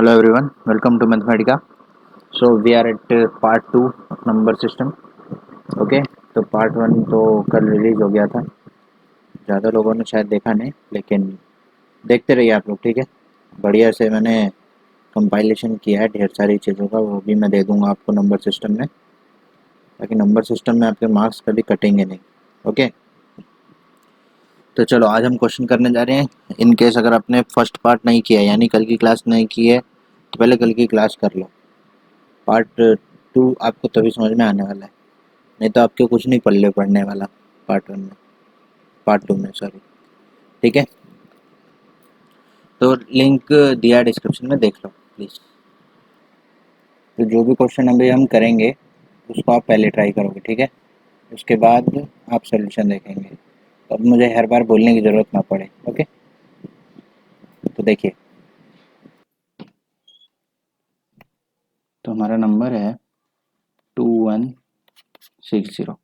Hello everyone, welcome to Mathematica. So we are at part 2 of number system. Okay तो part 1 तो कल release हो गया था। ज़्यादा लोगों ने शायद देखा नहीं, लेकिन देखते रहिए आप लोग, ठीक है। बढ़िया से मैंने कंपाइलेशन किया है ढेर सारी चीज़ों का, वो भी मैं दे दूंगा आपको नंबर सिस्टम में, ताकि नंबर सिस्टम में आपके मार्क्स कभी कटेंगे नहीं। ओके, तो चलो आज हम क्वेश्चन करने जा रहे हैं। इन केस अगर आपने फर्स्ट पार्ट नहीं किया, यानी कल की क्लास नहीं की है, तो पहले कल की क्लास कर लो। पार्ट 2 आपको तभी समझ में आने वाला है, नहीं तो आपके कुछ नहीं पल्ले पड़ने वाला पार्ट 2 में, सॉरी। ठीक है, तो लिंक दिया डिस्क्रिप्शन में, देख लो प्लीज़। तो जो भी क्वेश्चन अभी हम करेंगे उसको आप पहले ट्राई करोगे, ठीक है। उसके बाद आप सोल्यूशन देखेंगे, तो अब मुझे हर बार बोलने की ज़रूरत ना पड़े। ओके, तो देखिए, तो हमारा नंबर है 2160,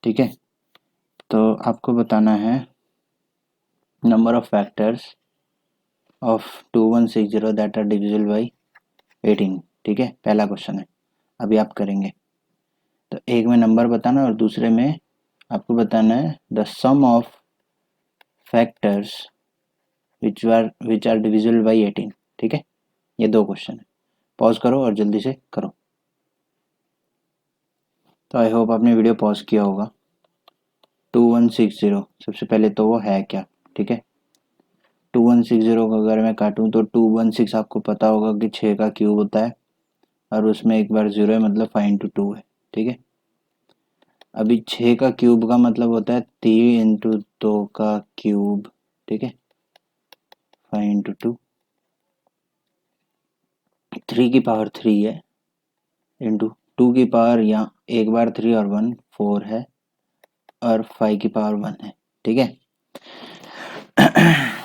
ठीक है। तो आपको बताना है number of factors of 2160 that are divisible by 18, ठीक है। पहला क्वेश्चन है, अभी आप करेंगे। तो एक में नंबर बताना और दूसरे में आपको बताना है the sum of factors which are divisible by 18, ठीक है। ये दो क्वेश्चन है, पॉज करो और जल्दी से करो। तो आई होप आपने वीडियो पॉज किया होगा। 2160 सबसे पहले तो वो है क्या, ठीक है। 2160 को अगर मैं काटूँ तो 216 आपको पता होगा कि 6 का क्यूब होता है, और उसमें एक बार जीरो है, मतलब 5 इंटू 2 है, ठीक है। अभी 6 का क्यूब का मतलब होता है 3 इंटू 2 का क्यूब, ठीक है। 5 इंटू 2, 3 की पावर 3 है, इंटू 2 की पावर यहाँ एक बार 3 और 1 4 है, और 5 की पावर 1 है, ठीक है।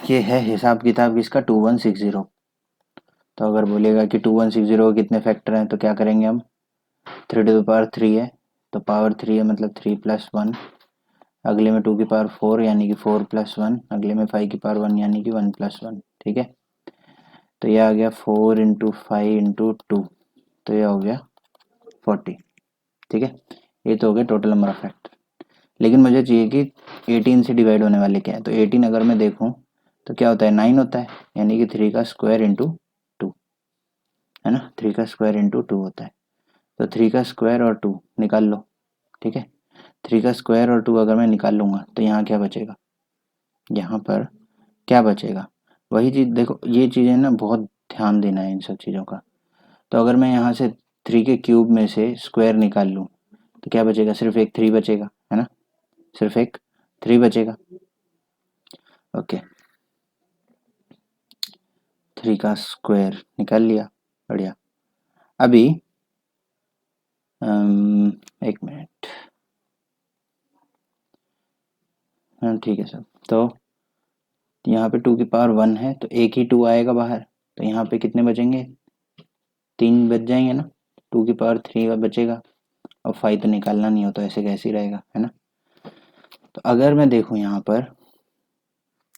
ये है हिसाब किताब किसका, 2160। तो अगर बोलेगा कि 2160 के कितने फैक्टर हैं, तो क्या करेंगे हम, 3 टू द पावर 3 है, तो पावर 3 है मतलब 3 प्लस 1, अगले में 2 की पावर 4 यानी कि 4 प्लस 1, अगले में 5 की पावर 1 यानी कि 1 प्लस 1, ठीक है। तो ये आ गया 4 इंटू 5 इंटू 2, तो ये हो गया 40, ठीक है। ये तो हो गया टोटल नंबर ऑफ फैक्टर। लेकिन मुझे चाहिए कि 18 से डिवाइड होने वाले क्या है। तो 18 अगर मैं देखूं तो क्या होता है, 9 होता है, यानी कि 3 का स्क्वायर इंटू 2, है ना। 3 का स्क्वायर इंटू 2 होता है। तो 3 का स्क्वायर और 2 निकाल लो, ठीक है। 3 का स्क्वायर और 2 अगर मैं निकाल लूँगा तो यहाँ क्या बचेगा, यहाँ पर क्या बचेगा, वही चीज़। देखो ये चीज़ें ना बहुत ध्यान देना है इन सब चीज़ों का। तो अगर मैं यहाँ से 3 के क्यूब में से स्क्वायर निकाल लूँ तो क्या बचेगा, सिर्फ एक 3 बचेगा, है ना। सिर्फ एक 3 बचेगा। ओके, 3 का स्क्वायर निकाल लिया, बढ़िया। अभी एक मिनट, हाँ ठीक है सर। तो यहाँ पे 2 की पावर 1 है, तो एक ही 2 आएगा बाहर, तो यहाँ पे कितने बचेंगे, 3 बच जाएंगे ना। 2 की पावर 3 बचेगा, और 5 तो निकालना नहीं हो, तो ऐसे कैसे ही रहेगा, है ना। तो अगर मैं देखूँ यहाँ पर,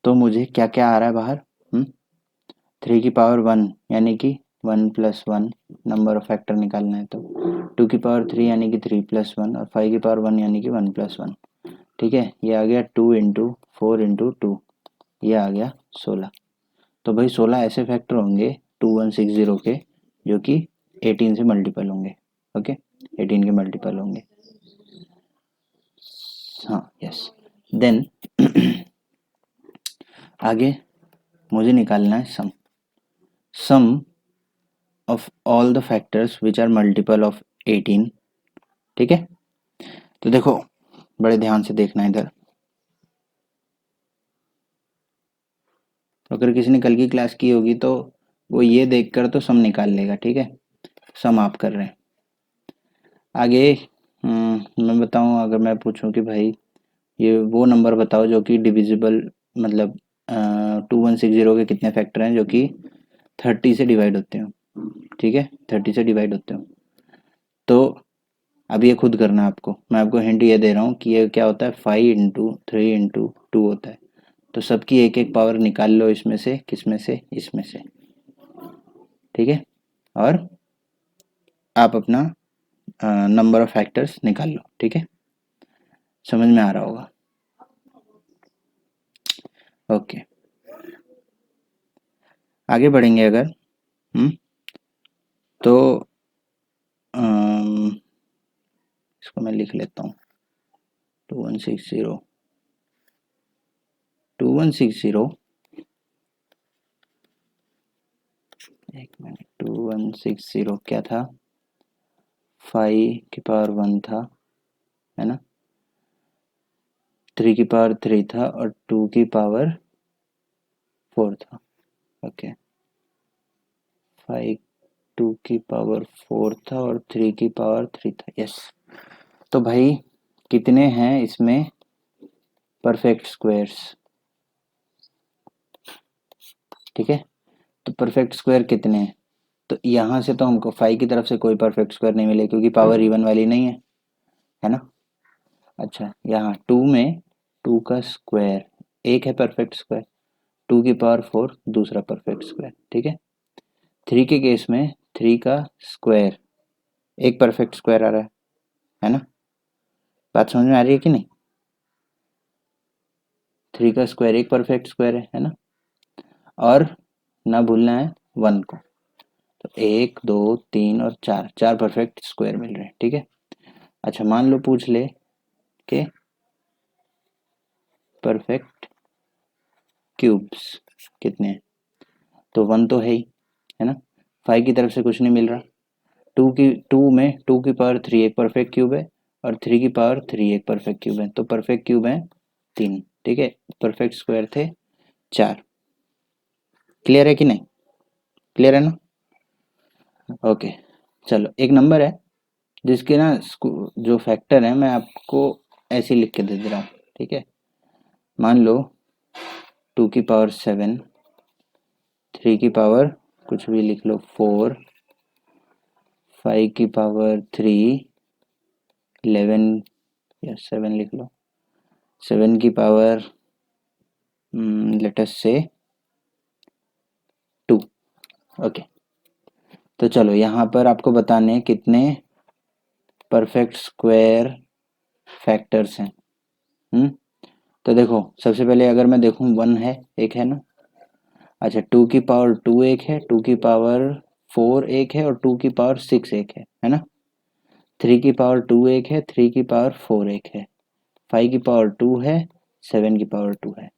तो मुझे क्या क्या आ रहा है बाहर, 3 की पावर 1 यानी कि 1 प्लस 1 नंबर ऑफ फैक्टर निकालना है। तो 2 की पावर 3 यानी कि 3 प्लस 1, और 5 की पावर 1 यानी कि 1 प्लस 1, ठीक है। ये आ गया 2 इंटू 4 इंटू 2, ये आ गया 16। तो भाई 16 ऐसे फैक्टर होंगे 2160 के जो कि 18 से मल्टीपल होंगे। ओके, 18 के मल्टीपल होंगे, हाँ यस। देन आगे मुझे निकालना है sum of all the factors which are multiple of 18, ठीक है। तो देखो बड़े ध्यान से देखना इधर। अगर किसी ने कल की क्लास की होगी तो वो ये देखकर तो सम निकाल लेगा, ठीक है। सम आप कर रहे हैं। आगे मैं बताऊं, अगर मैं पूछूं कि भाई ये वो नंबर बताओ जो कि डिविजिबल, मतलब 2160 के कितने फैक्टर हैं जो कि 30 से डिवाइड होते हो, ठीक है, 30 से डिवाइड होते हो। तो अब ये खुद करना है आपको, मैं आपको हिंट ये दे रहा हूँ कि ये क्या होता है, 5 इंटू 3 इंटू 2 होता है। तो सबकी एक एक पावर निकाल लो, इसमें से, किस में से, इसमें से। ठीक है, और आप अपना नंबर ऑफ फैक्टर्स निकाल लो। ठीक है, समझ में आ रहा होगा। ओके, आगे बढ़ेंगे अगर तो इसको मैं लिख लेता हूँ 2160 एक मिनट, 2160 क्या था, 5 की पावर 1 था, है ना, 3 की पावर 3 था और 2 की पावर 4 था। ओके, 5 2 की पावर 4 था और 3 की पावर 3 था। यस, तो भाई कितने हैं इसमें परफेक्ट स्क्वायर्स? ठीक है, तो परफेक्ट स्क्वायर कितने हैं? तो यहाँ से तो हमको 5 की तरफ से कोई परफेक्ट स्क्वायर नहीं मिले क्योंकि पावर इवन वाली नहीं है ना। अच्छा, यहाँ 2 में 2 का स्क्वायर एक है परफेक्ट स्क्वायर, 2 की पावर 4 दूसरा परफेक्ट स्क्वायर। ठीक है, 3 के केस में 3 का स्क्वायर एक परफेक्ट स्क्वायर आ रहा है ना। बात समझ में आ रही है कि नहीं? 3 का स्क्वायर एक परफेक्ट स्क्वायर है ना। और ना भूलना है 1 को, तो 1 2 3 और 4 4 परफेक्ट स्क्वायर मिल रहे हैं। ठीक है, अच्छा मान लो पूछ ले के परफेक्ट क्यूब्स कितने हैं, तो 1 तो है ही, है ना। 5 की तरफ से कुछ नहीं मिल रहा, 2 में 2 की पावर 3 एक परफेक्ट क्यूब है और 3 की पावर 3 एक परफेक्ट क्यूब है, तो परफेक्ट क्यूब है 3। ठीक है, परफेक्ट स्क्वायर थे 4। क्लियर है कि नहीं? क्लियर है ना। ओके, चलो एक नंबर है जिसके ना जो फैक्टर है मैं आपको ऐसे लिख के दे रहा हूँ। ठीक है, मान लो 2 की पावर 7, 3 की पावर कुछ भी लिख लो 4, 5 की पावर 3, 11 या 7 लिख लो, 7 की पावर लेट अस से 2। ओके, तो चलो यहाँ पर आपको बताने हैं कितने परफेक्ट स्क्वायर फैक्टर्स हैं। तो देखो सबसे पहले अगर मैं देखूँ 1 है, एक है ना। अच्छा, 2 की पावर 2 एक है, 2 की पावर 4 एक है और 2 की पावर 6 एक है ना। 3 की पावर 2 एक है, 3 की पावर 4 एक है, 5 की पावर 2 है, 7 की पावर 2 है।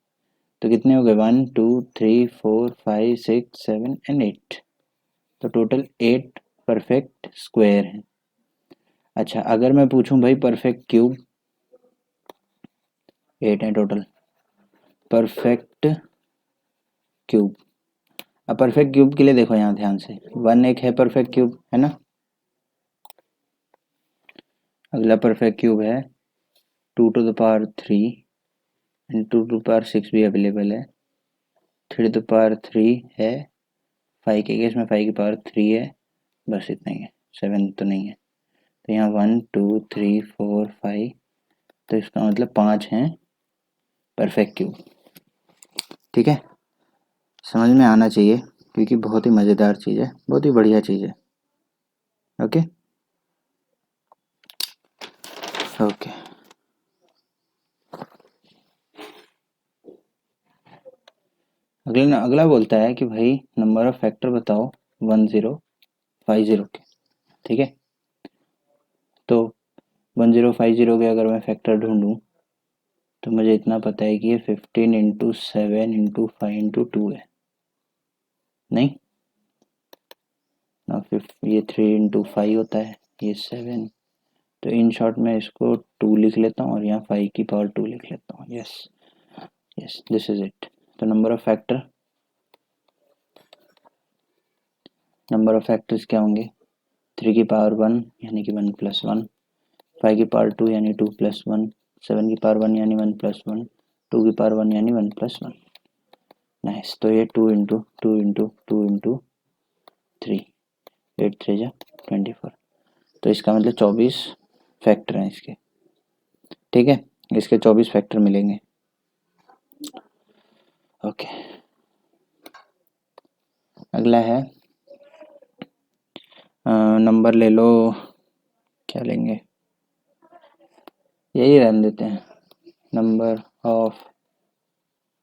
तो कितने हो गए 1 2 3 4 5 6 7 एंड 8। तो टोटल 8 परफेक्ट स्क्वायर हैं। अच्छा, अगर मैं पूछूं भाई परफेक्ट क्यूब, 8 है टोटल परफेक्ट क्यूब। अब परफेक्ट क्यूब के लिए देखो यहाँ ध्यान से, 1 एक है परफेक्ट क्यूब, है ना। अगला परफेक्ट क्यूब है 2 to the power 3 and 2 to the power 6 भी अवेलेबल है, 3 टू द पावर 3 है, 5 के केस में 5 की पावर 3 है, बस इतना ही है, 7 तो नहीं है। तो यहाँ 1 2 3 4 5, तो इसका मतलब 5 हैं परफेक्ट क्यूब। ठीक है, समझ में आना चाहिए क्योंकि बहुत ही मज़ेदार चीज़ है, बहुत ही बढ़िया चीज़ है। ओके ओके, अगला बोलता है कि भाई नंबर ऑफ फैक्टर बताओ 1050 के। ठीक है, तो 1050 के अगर मैं फैक्टर ढूंढूं तो मुझे इतना पता है कि ये 15 इंटू 7 इंटू 5 इंटू 2 है, नहीं ना, ये 3 इंटू 5 होता है, ये 7। तो इन शॉर्ट में इसको 2 लिख लेता हूँ और यहाँ 5 की पावर 2 लिख लेता हूँ। Yes yes, this is it. तो नंबर ऑफ फैक्टर्स क्या होंगे, 3 की पावर 1 यानी कि 1 प्लस 1, 5 की पावर 2 यानी 2 प्लस 1, 7 की पावर 1 यानी 1 प्लस 1, 2 की पावर 1 यानी 1 प्लस 1। नाइस, तो ये 2 इंटू 2 इंटू 2 इंटू 3, 8 3 जा 24। तो इसका मतलब 24 फैक्टर हैं इसके। ठीक है, इसके 24 फैक्टर मिलेंगे। ओके, अगला है नंबर ले लो, क्या लेंगे, यही रहने देते हैं। नंबर ऑफ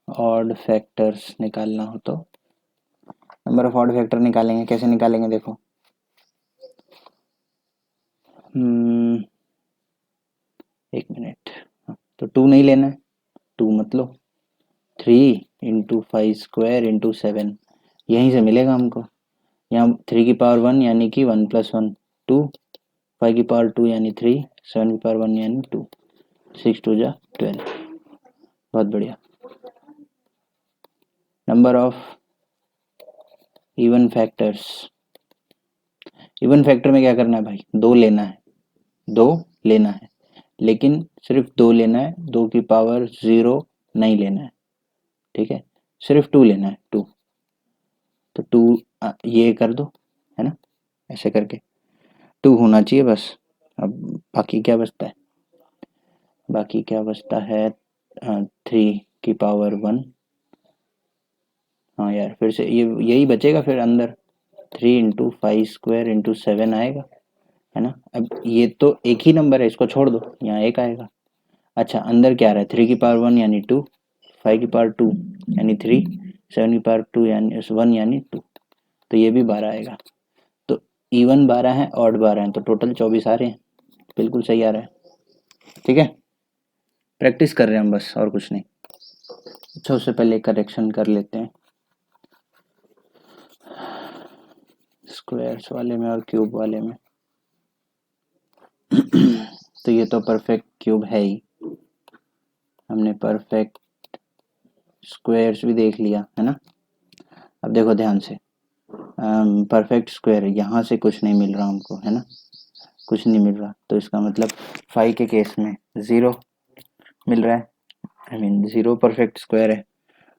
ऑड फैक्टर्स निकालना हो तो नंबर ऑफ ऑड फैक्टर निकालेंगे। कैसे निकालेंगे देखो, एक मिनट। तो 2 नहीं लेना है, 2 मत लो, 3 × 5² × 7 यहीं से मिलेगा हमको। यहाँ 3 की पावर 1 यानी कि 1+1 2, 5 की पावर 2 यानी 3, 7 की पावर 1 यानी 2, 6 2 जा 12। बहुत बढ़िया। Number of even factors, even factor में क्या करना है भाई, 2 लेना है, 2 लेना है, लेकिन सिर्फ 2 लेना है, 2 की पावर 0 नहीं लेना है, ठीक है, सिर्फ 2 लेना है, 2। तो 2 ये कर दो, है ना, ऐसे करके 2 होना चाहिए बस। अब बाकी क्या बचता है, बाकी क्या बचता है, 3 की पावर 1, हाँ यार फिर से ये यही बचेगा फिर अंदर, 3 × 5² × 7 आएगा, है ना। अब ये तो एक ही नंबर है, इसको छोड़ दो, यहाँ एक आएगा। अच्छा अंदर क्या रहा है, 3 की पावर 1 यानी 2, 5 की पावर 2 यानी 3, 7 की पावर 2 यानी 1 यानी 2, तो ये भी 12 आएगा। तो इवन 12 है, ऑड 12 है, तो टोटल 24 आ रहे हैं, बिल्कुल सही आ रहा है, ठीक है। प्रैक्टिस कर रहे हैं हम बस, और कुछ नहीं। अच्छा उससे पहले करेक्शन कर लेते हैं स्क्वायर्स वाले में और क्यूब वाले में। तो ये तो परफेक्ट क्यूब है ही, हमने परफेक्ट स्क्वायर्स भी देख लिया है ना। अब देखो ध्यान से, परफेक्ट स्क्वायर यहाँ से कुछ नहीं मिल रहा हमको, है ना, कुछ नहीं मिल रहा, तो इसका मतलब 5 के केस में 0 मिल रहा है, आई मीन 0 परफेक्ट स्क्वायर है,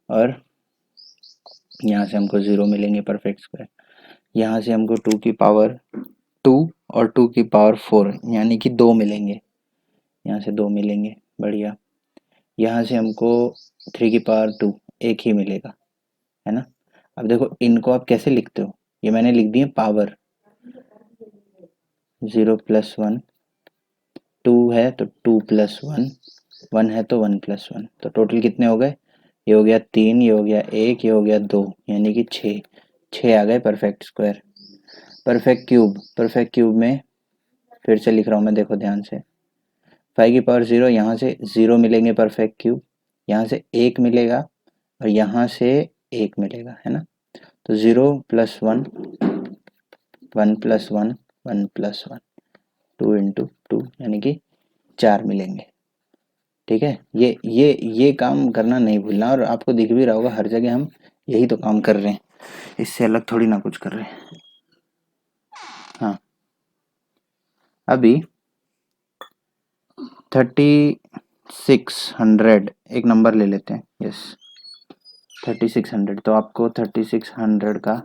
और यहाँ से हमको 0 मिलेंगे परफेक्ट स्क्वायर। यहाँ से हमको 2 और 2 की पावर 4 यानी कि 2 मिलेंगे, यहाँ से 2 मिलेंगे, बढ़िया। यहाँ से हमको 3 की पावर 2 एक ही मिलेगा, है ना। अब देखो इनको आप कैसे लिखते हो, ये मैंने लिख दिए पावर, 0+1, 2 है तो 2+1, 1 है तो 1+1, तो टोटल कितने हो गए, ये हो गया 3, ये हो गया 1, ये हो गया 2, यानी कि 6 आ गए परफेक्ट स्क्वायर। परफेक्ट क्यूब में फिर से लिख रहा हूँ मैं, देखो ध्यान से, 5 की पावर 0, यहाँ से 0 मिलेंगे परफेक्ट क्यूब, यहाँ से 1 मिलेगा, और यहाँ से 1 मिलेगा, है ना। तो 0+1, 1+1, 1+1, 2 × 2 यानी कि 4 मिलेंगे, ठीक है। ये काम करना नहीं भूलना, और आपको दिख भी रहा होगा हर जगह हम यही तो काम कर रहे हैं, इससे अलग थोड़ी ना कुछ कर रहे हैं। हाँ अभी 3600 एक नंबर ले लेते हैं, यस 3600, तो आपको 3600 का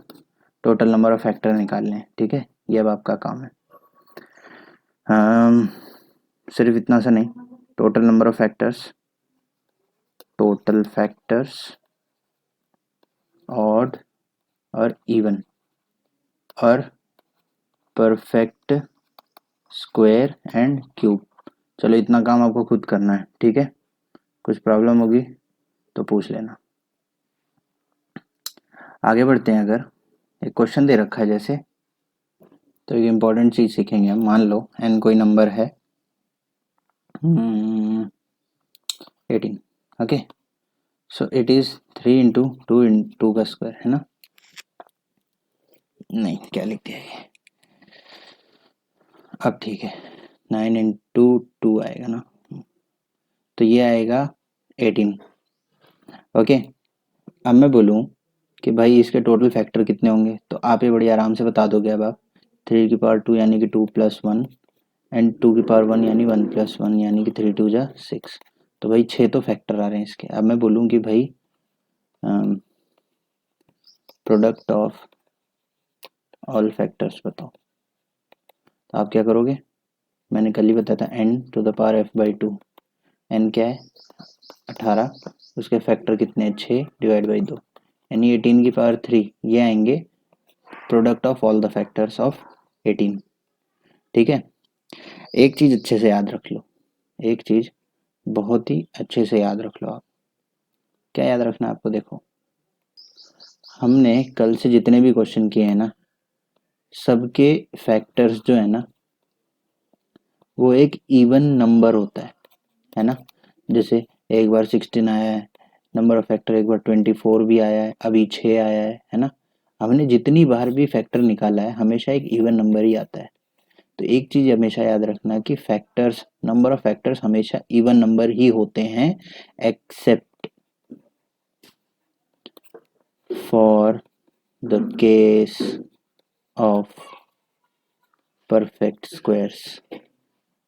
टोटल नंबर ऑफ फैक्टर निकालने हैं, ठीक है, ये अब आपका काम है। सिर्फ इतना सा नहीं, total number of factors, total factors odd और इवन और परफेक्ट स्क्वायर एंड क्यूब। चलो इतना काम आपको खुद करना है, ठीक है, कुछ प्रॉब्लम होगी तो पूछ लेना। आगे बढ़ते हैं। अगर एक क्वेश्चन दे रखा है जैसे, तो एक इम्पॉर्टेंट चीज़ सीखेंगे हम। मान लो n कोई नंबर है 18, ओके, सो इट इज़ 3 × 2 का स्क्वायर, है ना, नहीं क्या लिख दिया ये, अब ठीक है, 9 × 2 आएगा ना, तो ये आएगा 18, ओके। अब मैं बोलूँ कि भाई इसके टोटल फैक्टर कितने होंगे, तो आप ये बड़ी आराम से बता दोगे। अब आप 3 की पावर 2 यानी कि 2+1 एंड 2 की पावर 1 यानी 1+1 यानी कि 3 2 जा 6, तो भाई 6 तो फैक्टर आ रहे हैं इसके। अब मैं बोलूँ कि भाई प्रोडक्ट ऑफ ऑल फैक्टर्स बताओ, तो आप क्या करोगे, मैंने कल ही बताया था n⁴f/2, n क्या है 18, उसके फैक्टर कितने हैं 6 ÷ 2, यानी 18 की पावर 3 ये आएंगे product of all the factors of 18। ठीक है, एक चीज़ अच्छे से याद रख लो, एक चीज़ बहुत ही अच्छे से याद रख लो आप। क्या याद रखना है आपको? देखो, हमने कल से जितने भी क्वेश्चन किए हैं ना, सबके फैक्टर्स जो है ना, वो एक इवन नंबर होता है ना। जैसे एक बार 16 आया है नंबर ऑफ फैक्टर, एक बार 24 भी आया है, अभी 6 आया है ना। हमने जितनी बार भी फैक्टर निकाला है हमेशा एक इवन नंबर ही आता है। तो एक चीज हमेशा याद रखना कि फैक्टर्स, नंबर ऑफ फैक्टर्स हमेशा इवन नंबर ही होते हैं, except for the case of perfect squares.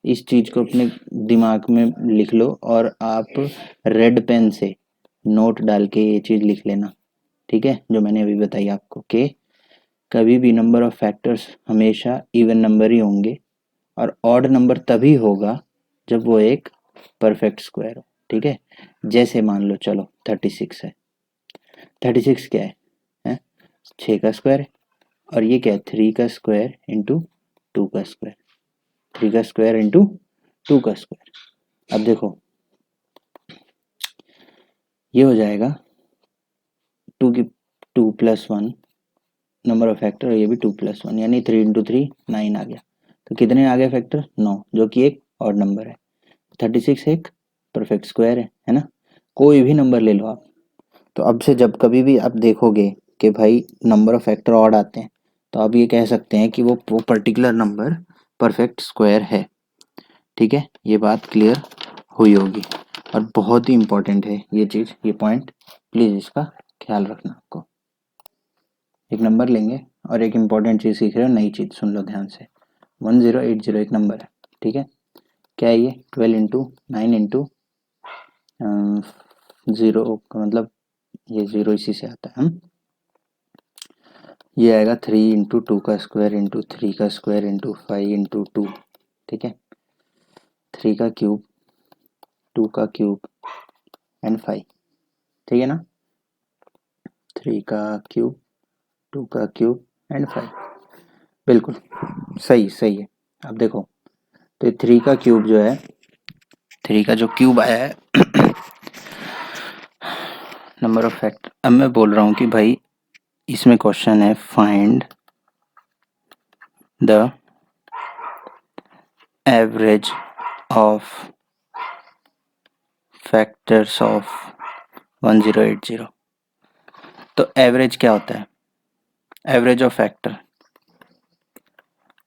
इस चीज को अपने दिमाग में लिख लो और आप रेड पेन से नोट डाल के ये चीज लिख लेना। ठीक है, जो मैंने अभी बताई आपको कि कभी भी नंबर ऑफ फैक्टर्स हमेशा इवन नंबर ही होंगे, और ऑड नंबर तभी होगा जब वो एक परफेक्ट स्क्वायर हो। ठीक है, जैसे मान लो, चलो 36 है, 36 क्या है? 6 का स्क्वायर है, और ये क्या है? 3 का स्क्वायर इंटू 2 का स्क्वायर, 3 का स्क्वायर इंटू 2 का स्क्वायर। अब देखो, ये हो जाएगा 2 की 2 प्लस 1 नंबर ऑफ फैक्टर, और ये भी 2 प्लस 1, यानी 3 इंटू 3 9 आ गया। तो कितने आ गए फैक्टर? 9, जो कि एक ऑड नंबर है। 36 एक परफेक्ट स्क्वायर है ना। कोई भी नंबर ले लो आप। तो अब से जब कभी भी आप देखोगे कि भाई नंबर ऑफ फैक्टर ऑड आते हैं, तो आप ये कह सकते हैं कि वो पर्टिकुलर नंबर परफेक्ट स्क्वायर है। ठीक है, ये बात क्लियर हुई होगी, और बहुत ही इंपॉर्टेंट है ये चीज़, ये पॉइंट प्लीज़ इसका ख्याल रखना आपको। एक नंबर लेंगे और एक इम्पॉर्टेंट चीज़ सीख रहे हो, नई चीज़ सुन लो ध्यान से। 1080 एक नंबर है, ठीक है। क्या है ये? 12 इंटू 9 इंटू 0 का मतलब ये 0 इसी से आता है। ये आएगा 3 इंटू 2 का स्क्वायर इंटू 3 का स्क्वायर इंटू 5 इंटू 2। ठीक है, 3 का क्यूब, 2 का क्यूब एंड 5। ठीक है ना, 3 का क्यूब, 2 का क्यूब एंड 5। बिल्कुल सही, सही है। अब देखो, तो 3 का क्यूब जो है, 3 का जो क्यूब आया है नंबर ऑफ फैक्टर। अब मैं बोल रहा हूँ कि भाई इसमें क्वेश्चन है find the average of factors of 1080। तो एवरेज क्या होता है? एवरेज ऑफ फैक्टर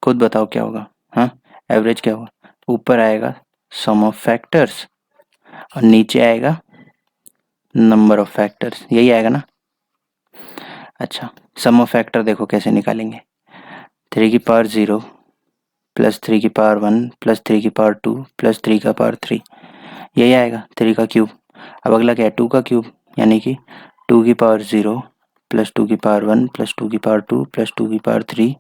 खुद बताओ क्या होगा? हाँ, एवरेज क्या होगा? ऊपर आएगा सम ऑफ फैक्टर्स और नीचे आएगा नंबर ऑफ फैक्टर्स, यही आएगा ना। अच्छा, सम ऑफ फैक्टर देखो कैसे निकालेंगे। 3 की पावर 0 प्लस 3 की पावर 1 प्लस 3 की पावर 2 प्लस 3 का पावर 3, यही आएगा 3 का क्यूब। अब अगला क्या है? 2 का क्यूब, यानी कि 2 की पावर 0 प्लस 2 की पावर 1 प्लस 2 की पावर 2 प्लस 2 की पावर 3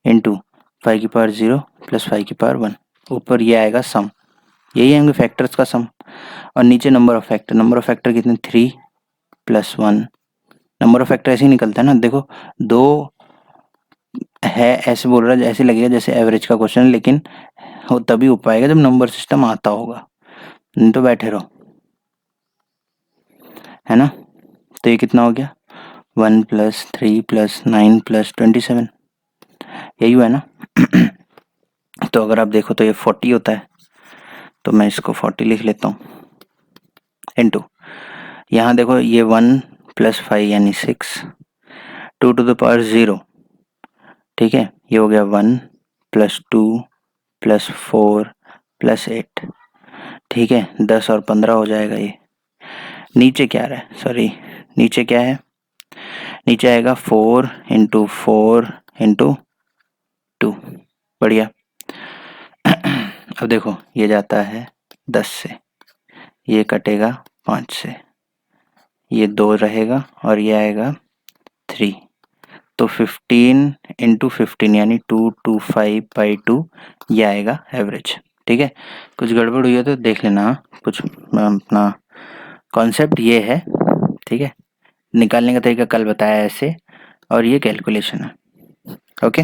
इंटू 5 की पावर 0 प्लस 5 की पावर 1। ऊपर ये आएगा सम, यही आएंगे फैक्टर्स का सम। और नीचे number of factor, number of factor कितने? 3 प्लस 1। नंबर ऑफ फैक्टर ऐसे ही निकलता है ना, देखो दो है ऐसे बोल रहा है, ऐसे लगेगा जैसे एवरेज का क्वेश्चन, लेकिन वो तभी हो पाएगा जब नंबर सिस्टम आता होगा, नहीं तो बैठे रहो, है ना। तो ये कितना हो गया? 1 प्लस 3 प्लस 9 प्लस 27, यही हुआ है ना। तो अगर आप देखो तो ये 40 होता है, तो मैं इसको 40 लिख लेता हूँ इंटू, यहाँ देखो ये 1 प्लस 5 यानी 6, 2 टू द पावर 0। ठीक है, ये हो गया 1 प्लस 2 प्लस 4 प्लस 8। ठीक है, 10 और 15 हो जाएगा ये। नीचे क्या रहा है? सॉरी, नीचे क्या है? नीचे आएगा 4 इंटू 4 इंटू 2। बढ़िया। अब देखो ये जाता है 10 से, ये कटेगा 5 से, ये 2 रहेगा और ये आएगा 3। तो 15 इंटू 15 यानी 225/2, ये आएगा एवरेज। ठीक है, कुछ गड़बड़ हुई है तो देख लेना, कुछ अपना कॉन्सेप्ट ये है। ठीक है, निकालने का तरीका कल बताया ऐसे, और ये कैलकुलेशन है। ओके,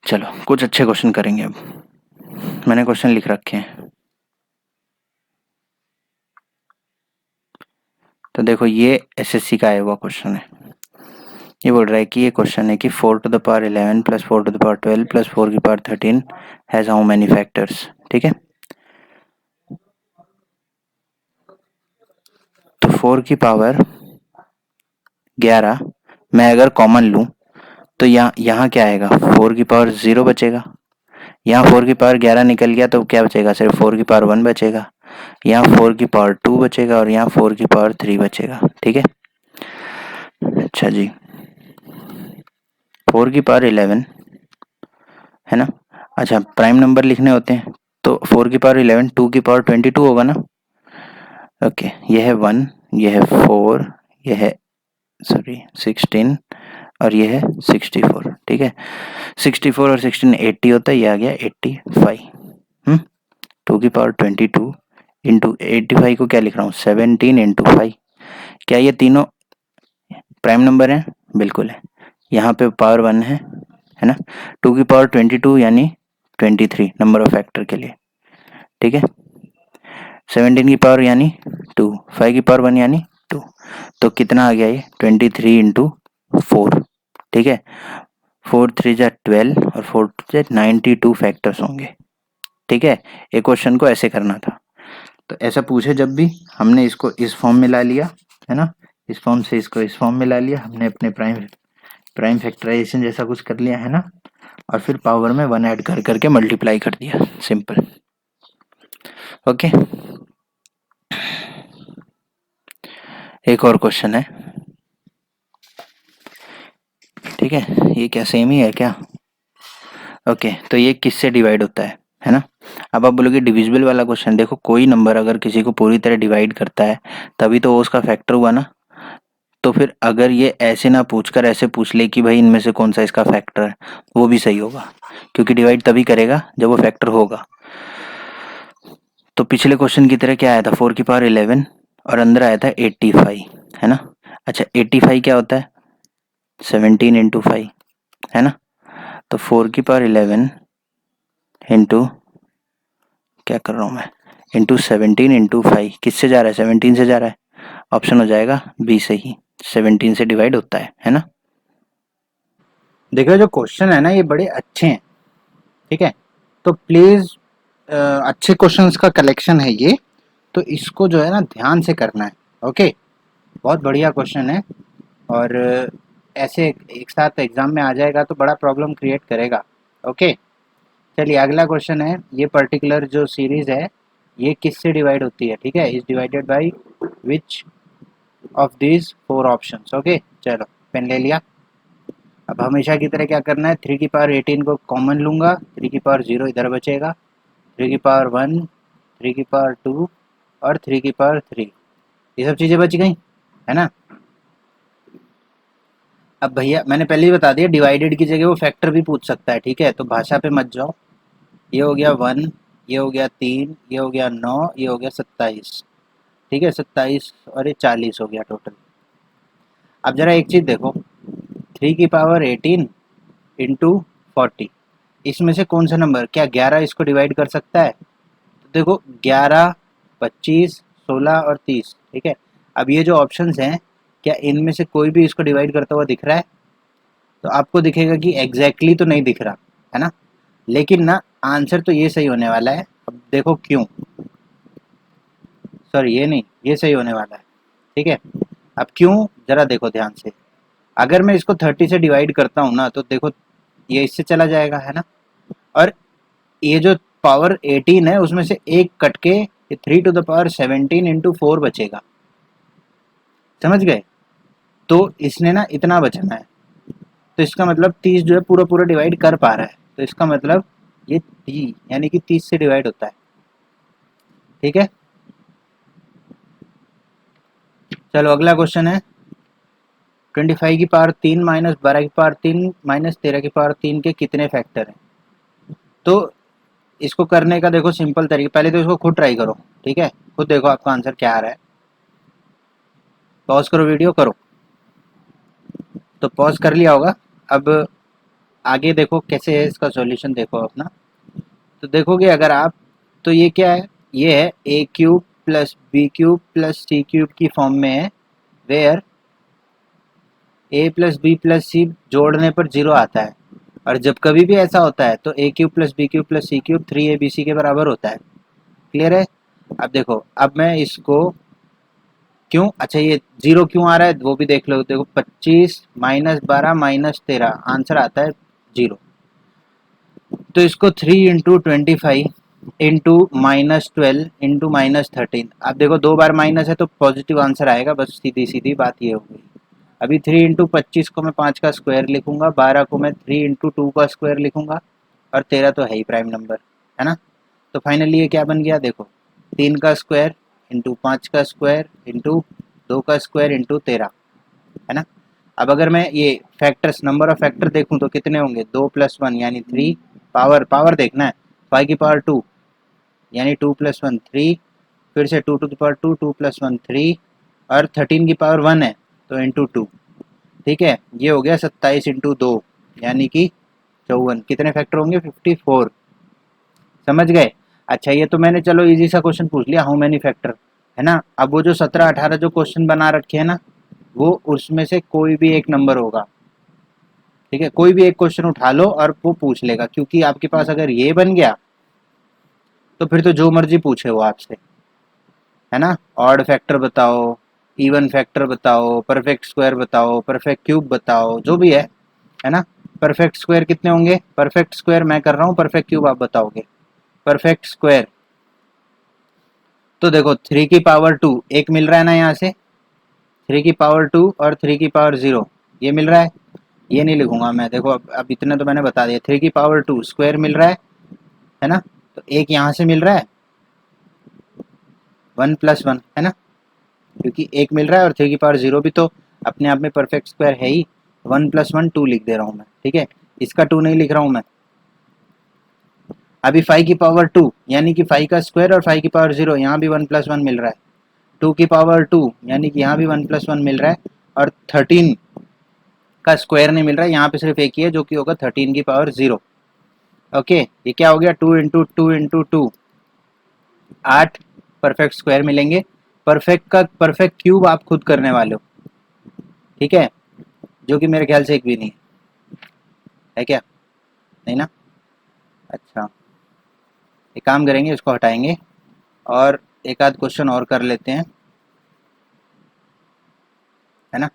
चलो कुछ अच्छे क्वेश्चन करेंगे अब, मैंने क्वेश्चन लिख रखे हैं। तो देखो ये एसएससी का आया हुआ क्वेश्चन है। ये बोल रहा है कि ये क्वेश्चन है कि 4 to the power 11 plus 4 to the power 12 plus 4 की power 13 has how many factors. ठीक है, तो 4 की पावर 11 मैं अगर कॉमन लूं तो यहाँ क्या आएगा, 4 की पावर 0 बचेगा। यहाँ 4 की पावर 11 निकल गया तो क्या बचेगा, सिर्फ 4 की पावर 1 बचेगा। यहाँ 4 की पावर 2 बचेगा और यहाँ 4 की पावर 3 बचेगा। ठीक है, अच्छा जी, 4 की पावर 11 है ना। अच्छा, प्राइम नंबर लिखने होते हैं तो 4 की पावर 11 2 की पावर 22 होगा ना। ओके, ये है 1, ये है 4, ये है सॉरी 16 और ये है 64। ठीक है, 64 और 16 80 होता है, ये आ गया 85। 2 की पावर 22 इंटू 85 को क्या लिख रहा हूँ, 17 इंटू 5। क्या ये तीनों प्राइम नंबर हैं? बिल्कुल है। यहाँ पे पावर 1 है ना। 2 की पावर 22 यानी 23 नंबर ऑफ फैक्टर के लिए। ठीक है, 17 की पावर यानी 2, 5 की पावर 1 यानी 2। तो कितना आ गया ये, 23 इंटू 4। ठीक है, 4 3 जा 12 और 4 से 92 फैक्टर्स होंगे। ठीक है, एक क्वेश्चन को ऐसे करना था। तो ऐसा पूछे जब भी, हमने इसको इस फॉर्म में ला लिया है ना, इस फॉर्म से इसको इस फॉर्म में ला लिया, हमने अपने प्राइम फैक्टराइजेशन जैसा कुछ कर लिया है ना, और फिर पावर में 1 ऐड कर करके मल्टीप्लाई कर दिया, सिंपल। ओके, एक और क्वेश्चन है। ठीक है, ये क्या सेम ही है क्या? ओके, तो ये किससे डिवाइड होता है ना। अब आप बोलोगे डिविजिबल वाला क्वेश्चन, देखो कोई नंबर अगर किसी को पूरी तरह डिवाइड करता है तभी तो वो उसका फैक्टर हुआ ना। तो फिर अगर ये ऐसे ना पूछकर ऐसे पूछ ले कि भाई इनमें से कौन सा इसका फैक्टर है, वो भी सही होगा, क्योंकि डिवाइड तभी करेगा जब वो फैक्टर होगा। तो पिछले क्वेश्चन की तरह क्या आया था, 4 की पावर 11 और अंदर आया था 85, है ना। अच्छा, 85 क्या होता है, 17 इंटू 5, है ना। तो 4 की पावर 11 इंटू, क्या कर रहा हूँ मैं, इंटू 17 इंटू 5 किससे जा रहा है, 17 से जा रहा है। ऑप्शन हो जाएगा बी सही, 17 से डिवाइड होता है ना। देखो जो क्वेश्चन है ना ये बड़े अच्छे हैं। ठीक है, तो प्लीज अच्छे क्वेश्चंस का कलेक्शन है ये, तो इसको जो है ना ध्यान से करना है। ओके, बहुत बढ़िया क्वेश्चन है, और ऐसे एक साथ एग्जाम में आ जाएगा तो बड़ा प्रॉब्लम क्रिएट करेगा। ओके, चलिए अगला क्वेश्चन है, ये पर्टिकुलर जो सीरीज है ये किससे डिवाइड होती है। ठीक है, is divided by which of these 4 options. Okay, चलो पेन ले लिया। अब हमेशा की तरह क्या करना है, 3 की पावर 18 को कॉमन लूँगा, 3 की पावर 0 इधर बचेगा, 3 की पावर 1, 3 की पावर 2 और 3 की पावर 3, ये सब चीज़ें बच गई, है ना। अब भैया मैंने पहले ही बता दिया, डिवाइडेड की जगह वो फैक्टर भी पूछ सकता है। ठीक है, तो भाषा पे मत जाओ। ये हो गया 1, ये हो गया 3, ये हो गया 9, ये हो गया 27। ठीक है, 27 और ये 40 हो गया टोटल। अब जरा एक चीज़ देखो, 3 की पावर 18 इंटू 40, इसमें से कौन सा नंबर, क्या 11 इसको डिवाइड कर सकता है? तो देखो 11, 25, 16 और 30। ठीक है, अब ये जो ऑप्शंस हैं, क्या इनमें से कोई भी इसको डिवाइड करता हुआ दिख रहा है? तो आपको दिखेगा कि एग्जैक्टली तो नहीं दिख रहा है ना, लेकिन ना आंसर तो ये सही होने वाला है। अब देखो क्यों, सॉरी ये नहीं, ये सही होने वाला है। ठीक है, अब क्यों, जरा देखो ध्यान से। अगर मैं इसको 30 से डिवाइड करता हूँ ना तो देखो ये इससे चला जाएगा, है ना। और ये जो पावर 18 है उसमें से एक कट के ये 3 टू द पावर 17 इंटू 4 बचेगा, समझ गए। तो इसने ना इतना बचना है, तो इसका मतलब 30 जो है पूरा पूरा डिवाइड कर पा रहा है, तो इसका मतलब ये 30 यानी कि 30 से डिवाइड होता है। ठीक है, चलो अगला क्वेश्चन है, 25 की पावर 3 माइनस 12 की पावर 3 माइनस 13 की पावर 3 के कितने फैक्टर हैं। तो इसको करने का देखो सिंपल तरीका, पहले तो इसको खुद ट्राई करो। ठीक है, खुद देखो आपका आंसर क्या आ रहा है। पॉज करो वीडियो, करो। तो पॉज कर लिया होगा। अब आगे देखो कैसे है इसका सॉल्यूशन, देखो अपना। तो देखोगे अगर आप, तो ये क्या है, ये है A cube plus B cube plus C cube की फॉर्म में है, where A plus B plus C जोड़ने पर जीरो आता है। और जब कभी भी ऐसा होता है तो A cube plus B cube plus C cube 3abc के बराबर होता है। क्लियर है? अब देखो, अब मैं इसको क्यों, अच्छा ये जीरो क्यों आ रहा है वो भी देख लो। देखो 25 -12 -13 आंसर आता है जीरो। तो इसको 3 × 25 × -12 × -13। अब देखो 2 बार माइनस है तो पॉजिटिव आंसर आएगा, बस सीधी सीधी बात ये हो गई। अभी 3 × 25 को मैं 5 का स्क्वायर लिखूंगा, 12 को मैं 3 × 2 का स्क्वायर लिखूंगा, और 13 तो है ही प्राइम नंबर, है ना। तो फाइनली ये क्या बन गया, देखो 3 का स्क्वायर इंटू 5 का स्क्वायर इंटू 2 का स्क्वायर इंटू 13, है ना। अब अगर मैं ये फैक्टर्स, नंबर ऑफ फैक्टर देखूं तो कितने होंगे, 2 + 1 यानी 3, पावर पावर देखना है, 5 की पावर 2 यानी 2 + 1 3, फिर से 2 टू द पावर 2, 2 + 1 3, और 13 की पावर 1 है तो इंटू 2। ठीक है, ये हो गया 27 इंटू 2 यानी कि 54। कितने फैक्टर होंगे, 54। समझ गए? अच्छा ये तो मैंने चलो इजी सा क्वेश्चन पूछ लिया, हाउ मेनी फैक्टर, है ना। अब वो जो 17 18 जो क्वेश्चन बना रखे हैं ना, वो उसमें से कोई भी एक नंबर होगा। ठीक है, कोई भी एक क्वेश्चन उठा लो और वो पूछ लेगा, क्योंकि आपके पास अगर ये बन गया तो फिर तो जो मर्जी पूछे वो आपसे, है ना। ऑड फैक्टर बताओ, इवन फैक्टर बताओ, परफेक्ट स्क्वायर बताओ, परफेक्ट क्यूब बताओ, जो भी है ना। परफेक्ट स्क्वायर कितने होंगे, परफेक्ट स्क्वायर मैं कर रहा हूँ, परफेक्ट क्यूब आप बताओगे। परफेक्ट स्क्वायर तो देखो 3 की पावर 2 एक मिल रहा है ना यहाँ से, 3 की पावर 2 और 3 की पावर 0 ये मिल रहा है। ये नहीं लिखूंगा मैं, देखो अब इतने तो मैंने बता दिया। 3 की पावर 2 स्क्वायर मिल रहा है ना। तो एक यहाँ से मिल रहा है 1 + 1, है ना, क्योंकि एक मिल रहा है, और 3 की पावर 0 भी तो अपने आप में परफेक्ट स्क्वायर है ही। 1 + 1 2 लिख दे रहा हूँ मैं, ठीक है, इसका 2 नहीं लिख रहा हूँ मैं। अभी 5 की पावर 2 यानी कि 5 का स्क्वायर और 5 की पावर 0, यहाँ भी 1 + 1 मिल रहा है। 2 की पावर 2 यानी कि यहाँ भी 1 + 1 मिल रहा है, और 13 का स्क्वायर नहीं मिल रहा है, यहाँ पे सिर्फ एक ही है जो कि होगा 13 की पावर 0। ओके, ये क्या हो गया, 2 × 2 × 2 8 परफेक्ट स्क्वायर मिलेंगे। परफेक्ट का परफेक्ट क्यूब आप खुद करने वाले हो, ठीक है, जो कि मेरे ख्याल से एक भी नहीं है क्या, नहीं ना। अच्छा, एक काम करेंगे, इसको हटाएंगे और एक आध क्वेश्चन और कर लेते हैं, है ना।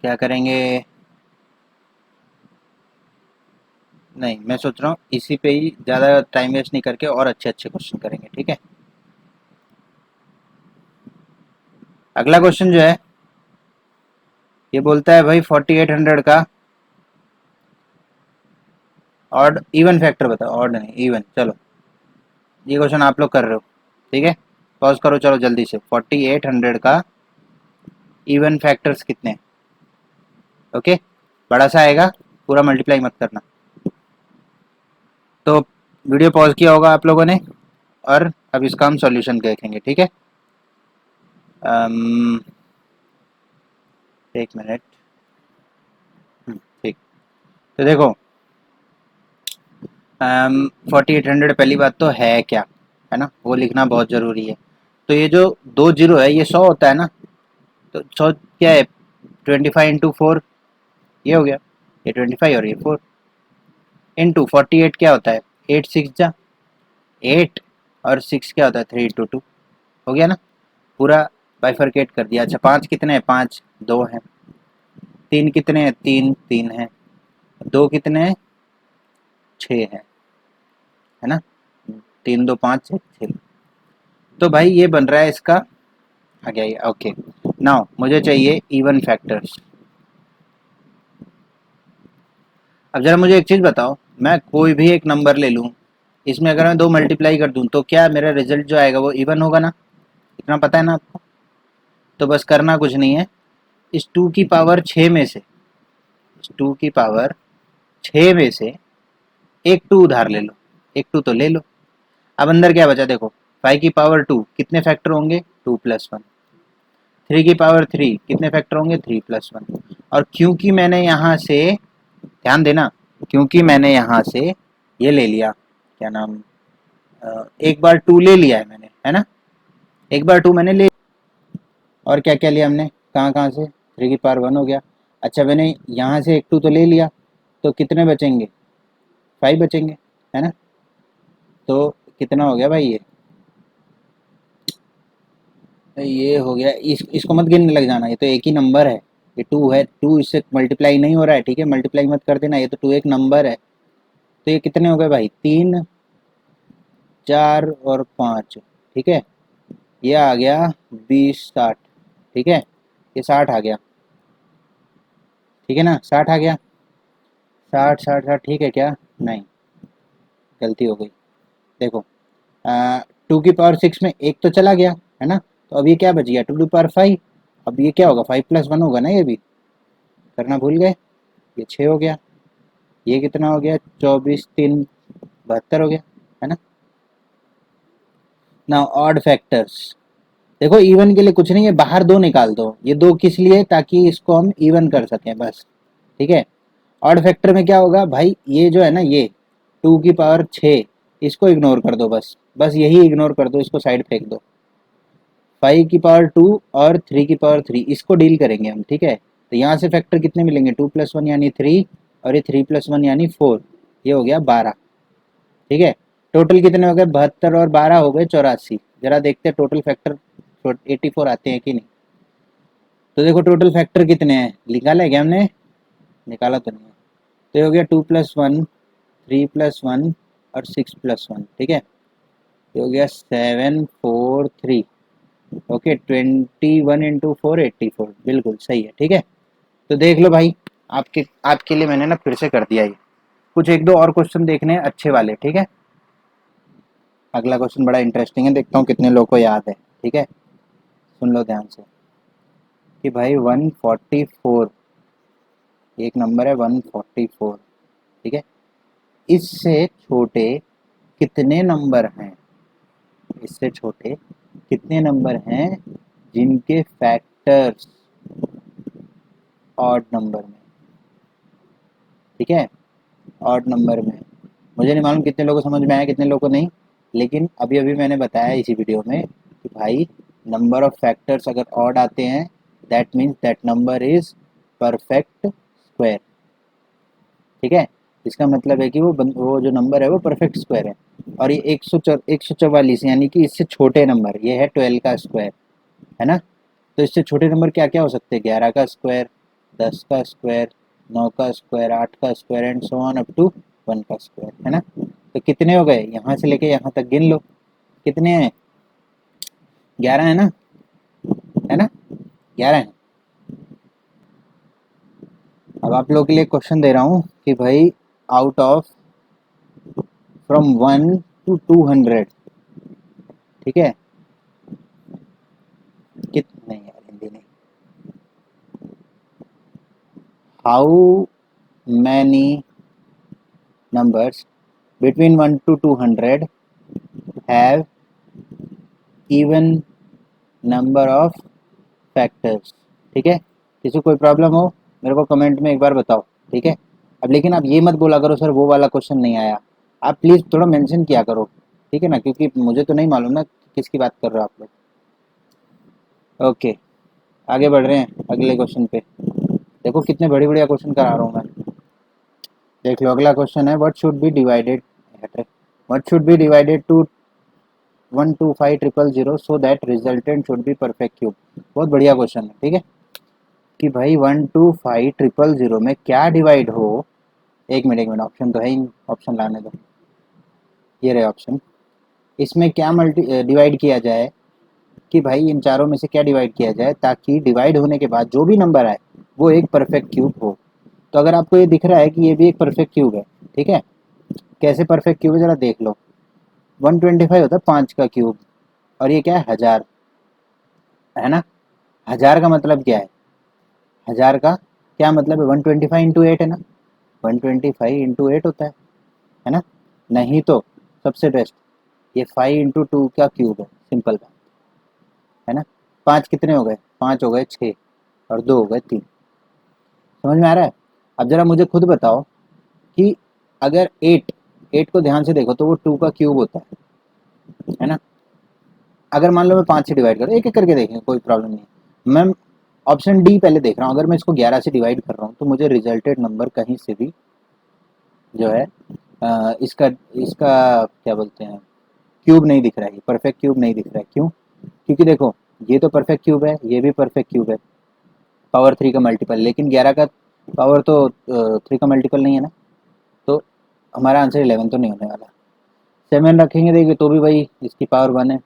क्या करेंगे, नहीं मैं सोच रहा हूँ इसी पे ही ज़्यादा टाइम वेस्ट नहीं करके और अच्छे अच्छे क्वेश्चन करेंगे, ठीक है। अगला क्वेश्चन जो है ये बोलता है भाई 4800 का ऑड इवन फैक्टर बताओ, ऑड नहीं इवन, चलो ये क्वेश्चन आप लोग कर रहे हो, ठीक है। पॉज करो, चलो जल्दी से। 4800 का इवन फैक्टर्स कितने, ओके, बड़ा सा आएगा, पूरा मल्टीप्लाई मत करना। तो वीडियो पॉज किया होगा आप लोगों ने, और अब इसका हम सॉल्यूशन देखेंगे, ठीक है। अम, एक मिनट, ठीक। तो देखो 4800 पहली बात तो है क्या, है ना, वो लिखना बहुत ज़रूरी है। तो ये जो 2 जीरो है ये 100 होता है ना, तो 100 क्या है, 25 × 4, ये हो गया, ये 25 और ये 4 इंटू 48 क्या होता है, 8 6 जा 8, और 6 क्या होता है, 3 × 2 हो गया ना, पूरा बाइफरकेट कर दिया। अच्छा 5 कितने हैं, 5 2 हैं, 3 कितने हैं, 3 3 हैं, 2 कितने हैं, 6 हैं, है ना, 3 2 5 6। तो भाई ये बन रहा है इसका, आ गया ये, ओके। नाउ मुझे चाहिए इवन फैक्टर्स। अब जरा मुझे एक चीज़ बताओ, मैं कोई भी एक नंबर ले लूँ, इसमें अगर मैं 2 मल्टीप्लाई कर दूँ तो क्या मेरा रिजल्ट जो आएगा वो इवन होगा ना, इतना पता है ना आपको। तो बस करना कुछ नहीं है, इस 2 की पावर 6 में से, इस 2 की पावर 6 में से एक 2 उधार ले लो, एक 2 तो ले लो। अब अंदर क्या बचा देखो, 5 की पावर 2 कितने फैक्टर होंगे, 2 + 1, 3 की पावर 3 कितने फैक्टर होंगे, 3+1। और क्योंकि मैंने यहाँ से, ध्यान देना, क्योंकि मैंने यहाँ से ये ले लिया, क्या नाम, एक बार 2 ले लिया है मैंने, है ना, एक बार 2 मैंने ले, और क्या क्या लिया हमने, कहाँ कहाँ से, 3 की पावर 1 हो गया। अच्छा मैंने यहाँ से एक 2 तो ले लिया, तो कितने बचेंगे, 5 बचेंगे, है ना। तो कितना हो गया भाई, ये हो गया, इसको मत गिनने लग जाना, ये तो एक ही नंबर है, ये 2 है, 2 इससे मल्टीप्लाई नहीं हो रहा है, ठीक है, मल्टीप्लाई मत कर देना, ये तो 2 एक नंबर है। तो ये कितने हो गए भाई, 3, 4 और 5, ठीक है, ये आ गया 20, 60, ठीक है, ये 60 आ गया, ठीक है ना, 60 आ गया, 60 60 60, ठीक है क्या, नहीं, गलती हो गई, देखो, 2 की पावर 6 में एक तो चला गया, है ना, तो अब ये क्या बच गया, 2 की पावर 5, अब ये क्या होगा, 5+1 होगा ना, ये भी करना भूल गए, ये 6 हो गया, ये कितना हो गया, 24, 3, 72 हो गया, है ना। नाउ ऑड फैक्टर्स, देखो इवन के लिए कुछ नहीं है, बाहर 2 निकाल दो, ये 2 किस लिए, ताकि इसको हम इवन कर सकें बस, ठीक है। ऑड फैक्टर में क्या होगा भाई, ये जो है ना, ये 2 की पावर 6, इसको इग्नोर कर दो, बस बस यही इग्नोर कर दो, इसको साइड फेंक दो। 5 की पावर 2 और 3 की पावर 3 इसको डील करेंगे हम, ठीक है। तो यहाँ से फैक्टर कितने मिलेंगे, 2+1 यानी 3, और ये 3+1 यानी 4, ये हो गया 12, ठीक है। टोटल कितने हो गए, 72 और 12 हो गए 84। जरा देखते हैं टोटल फैक्टर 84 आते हैं कि नहीं। तो देखो टोटल फैक्टर कितने हैं, निकाला है क्या हमने, निकाला तो नहीं है। तो ये हो गया 2+1, 3+1 और 6+1, ठीक है, ये हो गया 743, ओके, 21 × 4 84, बिल्कुल सही है, ठीक है। तो देख लो भाई, आपके लिए मैंने ना फिर से कर दिया ये, कुछ एक दो और क्वेश्चन देखने हैं अच्छे वाले, ठीक है। अगला क्वेश्चन बड़ा इंटरेस्टिंग है, देखता हूँ कितने लोगों को याद है, ठीक है, सुन लो ध्यान से, कि भाई 144, एक नंबर है 144, ठीक है, इससे छोटे कितने नंबर हैं, इससे छोटे कितने नंबर हैं जिनके फैक्टर्स ऑड नंबर में, ठीक है, ऑड नंबर में। मुझे नहीं मालूम कितने लोगों को समझ में आया, कितने लोगों को नहीं, लेकिन अभी अभी मैंने बताया इसी वीडियो में कि भाई नंबर ऑफ फैक्टर्स अगर ऑड आते हैं, that means that number is perfect square, ठीक है। इसका मतलब है कि वो जो नंबर है वो परफेक्ट स्क्वायर है। और ये 144 यानी कि इससे छोटे नंबर, ये है 12 का स्क्वायर, है ना। तो इससे छोटे नंबर क्या क्या हो सकते हैं, 11 का स्क्वायर, 10 का स्क्वायर, 9 का स्क्वायर, 8 का square and so on up to 1 का स्क्वायर, है ना। तो कितने हो गए, यहाँ से लेके यहाँ तक गिन लो, कितने हैं, 11 है ना, है ना, 11 है। अब आप लोगों के लिए क्वेश्चन दे रहा हूँ कि भाई आउट ऑफ फ्रॉम 1 to 200, ठीक है, कितने, यार हिंदी नहीं, how many numbers between 1 to 200 have even number of factors, ठीक है। किसी को कोई प्रॉब्लम हो मेरे को कमेंट में एक बार बताओ, ठीक है। अब लेकिन आप ये मत बोला करो सर वो वाला क्वेश्चन नहीं आया, आप प्लीज़ थोड़ा मेंशन किया करो, ठीक है ना, क्योंकि मुझे तो नहीं मालूम ना किसकी बात कर रहे हो आप लोग। ओके, आगे बढ़ रहे हैं अगले क्वेश्चन पे। देखो कितने बड़ी बढ़िया क्वेश्चन करा रहा हूँ मैं, देख लो अगला क्वेश्चन है, what should be divided to 12500 so that resultant should be perfect cube. बहुत बढ़िया क्वेश्चन है, ठीक है, कि भाई 12500 में क्या डिवाइड हो, एक मिनट ऑप्शन तो है ही, ऑप्शन लाने दो, ये रहे ऑप्शन, इसमें क्या मल्टी डिवाइड किया जाए, कि भाई इन चारों में से क्या डिवाइड किया जाए ताकि डिवाइड होने के बाद जो भी नंबर आए वो एक परफेक्ट क्यूब हो। तो अगर आपको ये दिख रहा है कि ये भी एक परफेक्ट क्यूब है, ठीक है, कैसे परफेक्ट क्यूब है जरा देख लो, 125 होता है 5 का क्यूब, और ये क्या है 1000, है ना। 1000 का मतलब क्या है, 1000 का क्या मतलब है, 125 × 8 है ना, 125 × 8 होता है ना। नहीं तो सबसे बेस्ट ये 5 × 2 का क्यूब है, सिंपल बात, है ना। 5 कितने हो गए, 5 हो गए 6 और 2 हो गए 3। समझ में आ रहा है? अब जरा मुझे खुद बताओ कि अगर 8 को ध्यान से देखो तो वो 2 का क्यूब होता है ना? अगर मान लो मैं 5 से डिवाइड करूँ, एक एक करके देखेंगे, कोई प्रॉब्लम नहीं है। मैं ऑप्शन डी पहले देख रहा हूँ, अगर मैं इसको 11 से डिवाइड कर रहा हूँ तो मुझे रिजल्टेड नंबर कहीं से भी जो है इसका इसका क्या बोलते हैं, क्यूब नहीं दिख रहा है, परफेक्ट क्यूब नहीं दिख रहा है। क्यों? क्योंकि देखो ये तो परफेक्ट क्यूब है, ये भी परफेक्ट क्यूब है, पावर 3 का मल्टीपल, लेकिन 11 का पावर तो 3 का मल्टीपल नहीं है ना, तो हमारा आंसर 11 तो नहीं होने वाला। 7 रखेंगे देखिए तो भी भाई इसकी पावर 1 है,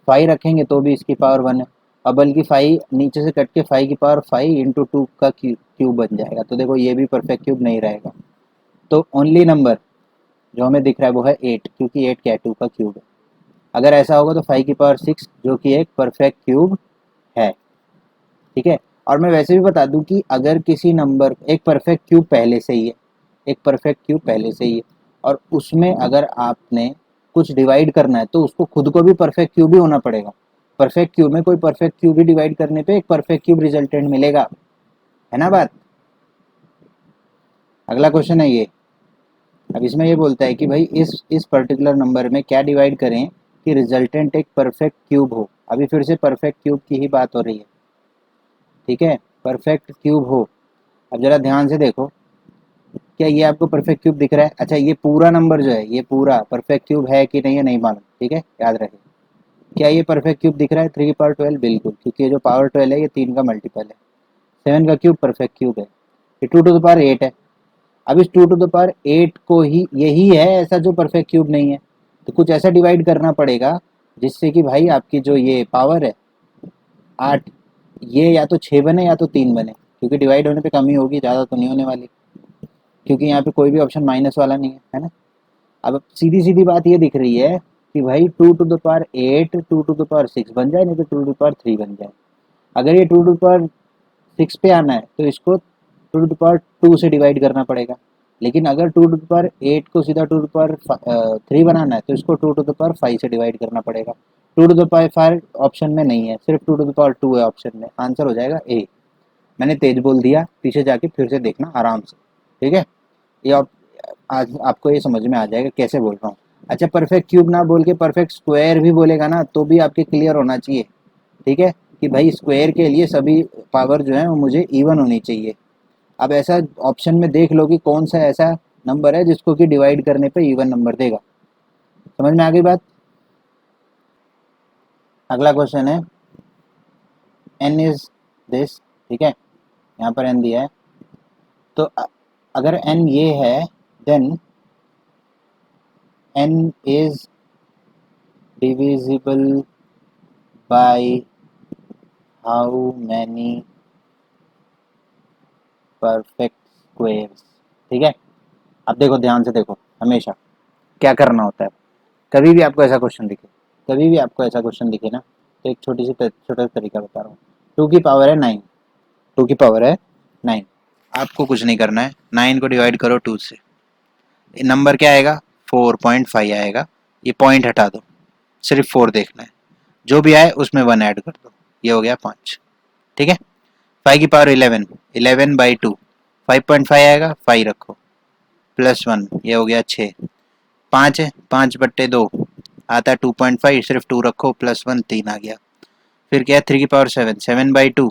5 रखेंगे तो भी इसकी पावर 1 है, अब बल्कि 5 नीचे से कट के 5 की पावर 5 इंटू 2 का क्यूब बन जाएगा, तो देखो ये भी परफेक्ट क्यूब नहीं रहेगा। तो ओनली नंबर जो हमें दिख रहा है वो है 8, क्योंकि 8 क्या है, 2 का क्यूब है। अगर ऐसा होगा तो 5 की पावर 6 जो कि एक परफेक्ट क्यूब है। ठीक है, और मैं वैसे भी बता दूं कि अगर किसी नंबर एक परफेक्ट क्यूब पहले से ही है, एक परफेक्ट क्यूब पहले से ही है, और उसमें अगर आपने कुछ डिवाइड करना है तो उसको खुद को भी परफेक्ट क्यूब ही होना पड़ेगा। परफेक्ट क्यूब में कोई परफेक्ट क्यूब ही डिवाइड करने पे एक परफेक्ट क्यूब रिजल्टेंट मिलेगा, है ना बात? अगला क्वेश्चन है ये। अब इसमें ये बोलता है कि भाई इस पर्टिकुलर नंबर में क्या डिवाइड करें कि रिजल्टेंट एक परफेक्ट क्यूब हो। अभी फिर से परफेक्ट क्यूब की ही बात हो रही है, ठीक है, परफेक्ट क्यूब हो। अब जरा ध्यान से देखो, क्या ये आपको परफेक्ट क्यूब दिख रहा है? अच्छा, ये पूरा नंबर जो है ये पूरा परफेक्ट क्यूब है कि नहीं है नहीं मालूम, ठीक है, याद रखें। क्या ये परफेक्ट क्यूब दिख रहा है? 3 की पावर 12 बिल्कुल, क्योंकि ये जो पावर 12 है ये 3 का मल्टीपल है। 7 का क्यूब परफेक्ट क्यूब है। ये 2 टू द पावर 8 है। अब इस 2 टू द पावर 8 को ही यही है ऐसा जो परफेक्ट क्यूब नहीं है, तो कुछ ऐसा डिवाइड करना पड़ेगा जिससे कि भाई आपकी जो ये पावर है 8, ये या तो 6 बने या तो 3 बने, क्योंकि डिवाइड होने पे कमी होगी, ज़्यादा तो नहीं होने वाली, क्योंकि यहाँ पे कोई भी ऑप्शन माइनस वाला नहीं है ना। अब सीधी सीधी बात ये दिख रही है कि भाई 2 to the power 8 2 to the power 6 बन जाए, नहीं तो 2 टू द पावर 3 बन जाए। अगर ये 2 टू द पावर 6 पे आना है तो इसको 2 टू द पावर 2 से डिवाइड करना पड़ेगा, लेकिन अगर 2 टू द पावर 8 को सीधा 2 टू द पावर 3 बनाना है तो इसको 2 टू द पावर 5 से डिवाइड करना पड़ेगा। 2 टू द पावर 5 ऑप्शन में नहीं है, सिर्फ 2 टू द पावर 2 है ऑप्शन में, आंसर हो जाएगा ए। मैंने तेज बोल दिया, पीछे जाके फिर से देखना आराम से, ठीक है। ये आज आपको ये समझ में आ जाएगा कैसे बोल रहा हूँ। अच्छा, परफेक्ट क्यूब ना बोल के परफेक्ट स्क्वायर भी बोलेगा ना तो भी आपके क्लियर होना चाहिए, ठीक है, कि भाई स्क्वायर के लिए सभी पावर जो है वो मुझे इवन होनी चाहिए। अब ऐसा ऑप्शन में देख लो कि कौन सा ऐसा नंबर है जिसको कि डिवाइड करने पे इवन नंबर देगा। समझ में आ गई बात? अगला क्वेश्चन है एन इज दिस, ठीक है, यहाँ पर एन दिया है, तो अगर एन ये है then n is divisible by how many perfect squares, ठीक है। अब देखो ध्यान से देखो, हमेशा क्या करना होता है, कभी भी आपको ऐसा क्वेश्चन दिखे, कभी भी आपको ऐसा क्वेश्चन दिखे ना, तो एक छोटा सा तरीका बता रहा हूँ। 2 की पावर है 9, 2 की पावर है 9, आपको कुछ नहीं करना है, 9 को डिवाइड करो 2 से, नंबर क्या आएगा? 4.5 आएगा। ये पॉइंट हटा दो, सिर्फ 4 देखना है, जो भी आए उसमें 1 ऐड कर दो, ये हो गया 5, ठीक है। 5 की पावर 11, 11/2, 5.5 आएगा, 5 रखो, +1, ये हो गया 6, 5 है, 5/2 आता है 2.5, सिर्फ 2 रखो, +1, 3 आ गया। फिर क्या है? 3 की पावर 7, 7/2,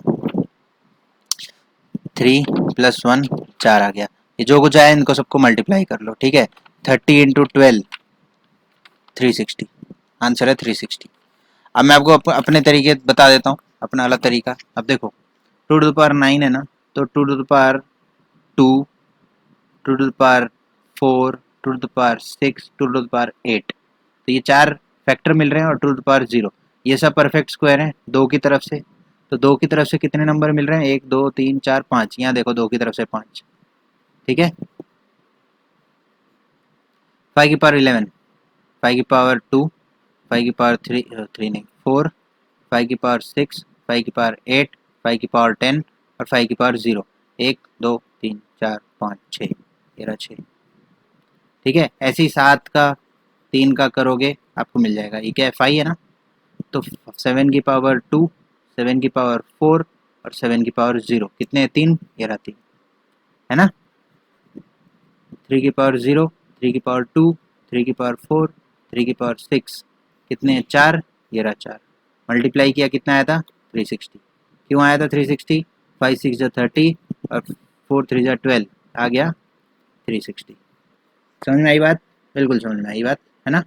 3 +1, 4 आ गया। ये जो कुछ आया इनको सबको मल्टीप्लाई कर लो, ठीक है। 30 इंटू 12, 360, आंसर है 360। अब मैं आपको अपने तरीके बता देता हूँ, अपना अलग तरीका। अब देखो 2 टू द पावर 9 है ना, तो 2 to the power 2, 2 to the power 4, 2 to the power 6, 2 to the power 8, तो ये 4 फैक्टर मिल रहे हैं, और 2 टू द पावर 0, ये सब परफेक्ट स्क्वायर हैं 2 की तरफ से। तो 2 की तरफ से कितने नंबर मिल रहे हैं? 1 2 3 4 5, यहाँ देखो 2 की तरफ से 5, ठीक है। 5 की पावर 11, 5 की पावर 2, 5 की पावर 3 नहीं 4, 5 की पावर 6, 5 की पावर 8, 5 की पावर 10 और 5 की पावर 0, 1 2 3 4 5 6, ये रहा 6, ठीक है। ऐसे ही 7 का 3 का करोगे आपको मिल जाएगा, ये क्या है 5 है ना, तो 7 की पावर 2, 7 की पावर 4 और 7 की पावर 0 कितने हैं? 3, ये रहा 3 है ना। 3 की पावर 0, 3 की पावर 2, 3 की पावर 4, 3 की पावर 6 कितने हैं? 4, ये रहा 4। मल्टीप्लाई किया कितना आया था? 360। क्यों आया था 360? 5 6 जा 30 और 4 3 जा 12 आ गया 360। समझ में आई बात? बिल्कुल समझ में आई बात, है ना।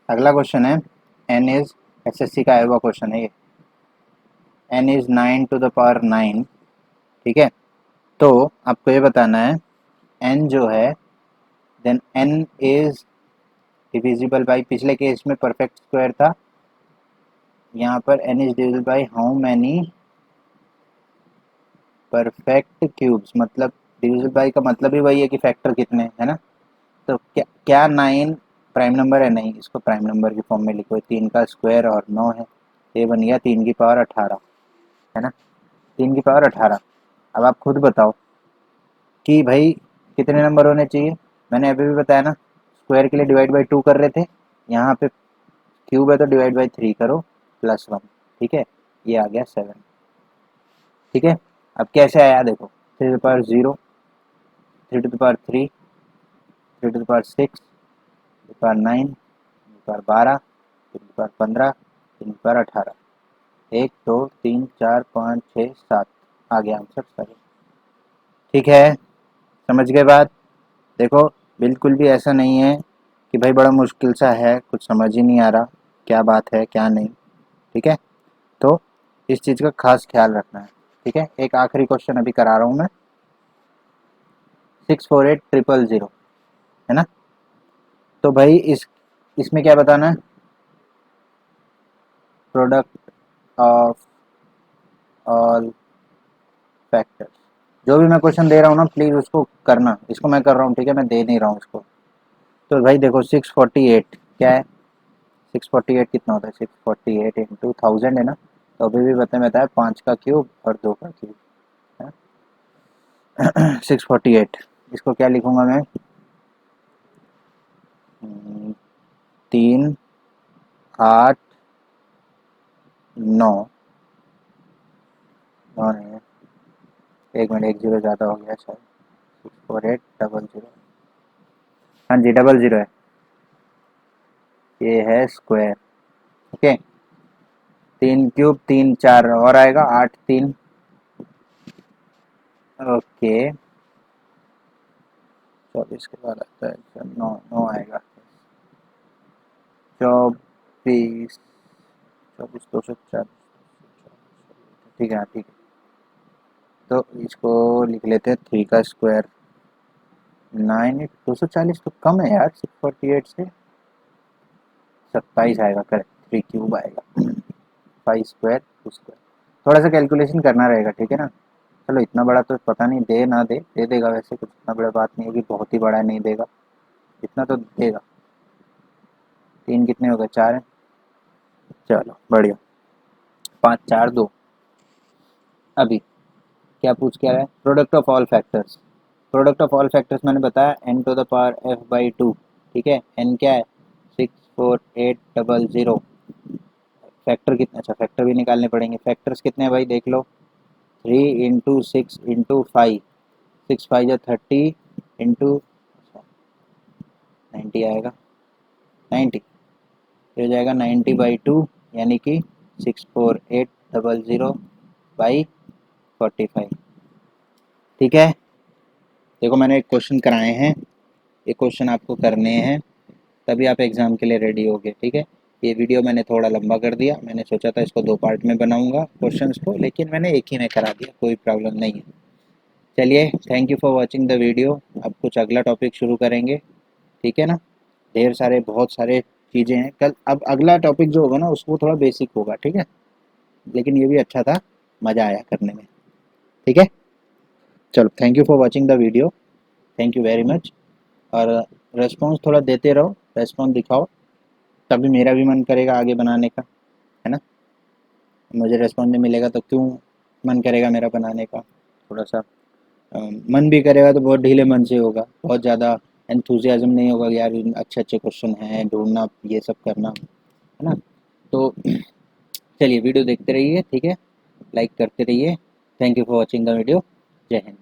अगला क्वेश्चन है n इज एसएससी का आया हुआ क्वेश्चन है ये। n is 9 to the power 9, ठीक है। तो आपको ये बताना है n जो है, then n is divisible by, पिछले केस में परफेक्ट स्क्वायर था, यहाँ पर n is divisible by how many perfect cubes, मतलब डिविजिबल बाई का मतलब ही वही है कि फैक्टर कितने, है ना। तो क्या क्या 9 प्राइम नंबर है? नहीं, इसको प्राइम नंबर की फॉर्म में लिखो। 3 का स्क्वायर और 9 है, ये बन गया 3 की पावर 18, है ना। 3 की पावर 18। अब आप खुद बताओ कि भाई कितने नंबर होने चाहिए। मैंने अभी भी बताया ना, स्क्वायर के लिए डिवाइड बाई 2 कर रहे थे, यहाँ पे क्यूब है तो डिवाइड बाई 3 करो प्लस 1, ठीक है। ये आ गया 7, ठीक है। अब कैसे आया देखो, 3 to the power 0, 3 to the power 3, 3 to the power 6, 3 to the power 9, 3 to the power 12, 3 to the power 15, 3 to the power 18। 1 2 3 4 5 6 7 आ गया आंसर सही, ठीक है। समझ गए बात? देखो बिल्कुल भी ऐसा नहीं है कि भाई बड़ा मुश्किल सा है, कुछ समझ ही नहीं आ रहा क्या बात है क्या नहीं, ठीक है। तो इस चीज़ का खास ख्याल रखना है, ठीक है। एक आखिरी क्वेश्चन अभी करा रहा हूँ मैं, 648000, है ना। तो भाई इसमें क्या बताना है? Product of all factors. जो भी मैं क्वेश्चन दे रहा हूँ ना, प्लीज़ उसको करना। इसको मैं कर रहा हूँ, ठीक है, मैं दे नहीं रहा हूँ इसको। तो भाई देखो 648 क्या है? 648 कितना होता है? 648 इंटू 1000 है ना। तो अभी भी बताया 5 का क्यूब और 2 का क्यूब है। 648, इसको क्या लिखूंगा मैं? 3 8 9, 9 नहीं है, 1 मिनट, 1 जीरो ज़्यादा हो गया शायद। 64800, हाँ जी 00 है, ये है स्क्वायर, ओके। 3 क्यूब 3 4 और आएगा 8 3, ओके। 24 के बाद आता है 9 9 आएगा, 24 24 240, ठीक है, हाँ, ठीक है। तो इसको लिख लेते हैं 3 का स्क्वायर 9 8 240, तो कम है यार 648 से। 27 आएगा, करेक्ट। 3 क्यूब आएगा, 5 स्क्वायर 2 स्क्वायर। थोड़ा सा कैलकुलेशन करना रहेगा, ठीक है ना। चलो इतना बड़ा तो पता नहीं दे ना दे, दे देगा वैसे, कुछ इतना बड़ा बात नहीं है कि बहुत ही बड़ा नहीं देगा, इतना तो देगा। 3 कितने हो गए? 4 है, चलो बढ़िया। 5 4 2। अभी क्या पूछ क्या है? Product of all factors. Product of all factors मैंने बताया n to the power f/2, ठीक है। n क्या है? 64800। फैक्टर कितने? अच्छा फैक्टर भी निकालने पड़ेंगे। फैक्टर्स कितने हैं भाई देख लो, 3 इंटू 6 इंटू 5, 6 5 या 30 इंटू 90 आएगा, 90 हो जाएगा 90/2, यानी कि 64800/45, ठीक है। देखो मैंने एक क्वेश्चन कराए हैं, ये क्वेश्चन आपको करने हैं, तभी आप एग्ज़ाम के लिए रेडी होगे, ठीक है। ये वीडियो मैंने थोड़ा लंबा कर दिया, मैंने सोचा था इसको 2 पार्ट में बनाऊंगा क्वेश्चंस को, लेकिन मैंने एक ही में करा दिया, कोई प्रॉब्लम नहीं है। चलिए, thank you for watching the video. अब कुछ अगला टॉपिक शुरू करेंगे, ठीक है ना। ढेर सारे बहुत सारे चीज़ें हैं कल। अब अगला टॉपिक जो होगा ना उसको थोड़ा बेसिक होगा, ठीक है, लेकिन ये भी अच्छा था, मज़ा आया करने में, ठीक है। चलो thank you for watching the video, thank you very much. और रेस्पॉन्स थोड़ा देते रहो, रेस्पॉन्स दिखाओ, तभी मेरा भी मन करेगा आगे बनाने का, है ना। मुझे रेस्पॉन्स नहीं मिलेगा तो क्यों मन करेगा मेरा बनाने का। थोड़ा सा मन भी करेगा तो बहुत ढीले मन से होगा, बहुत ज़्यादा एंथुजियाज्म नहीं होगा कि यार अच्छे अच्छे क्वेश्चन हैं ढूंढना, ये सब करना, है ना। तो चलिए वीडियो देखते रहिए, ठीक है, लाइक करते रहिए। Thank you for watching the video. जय हिंद।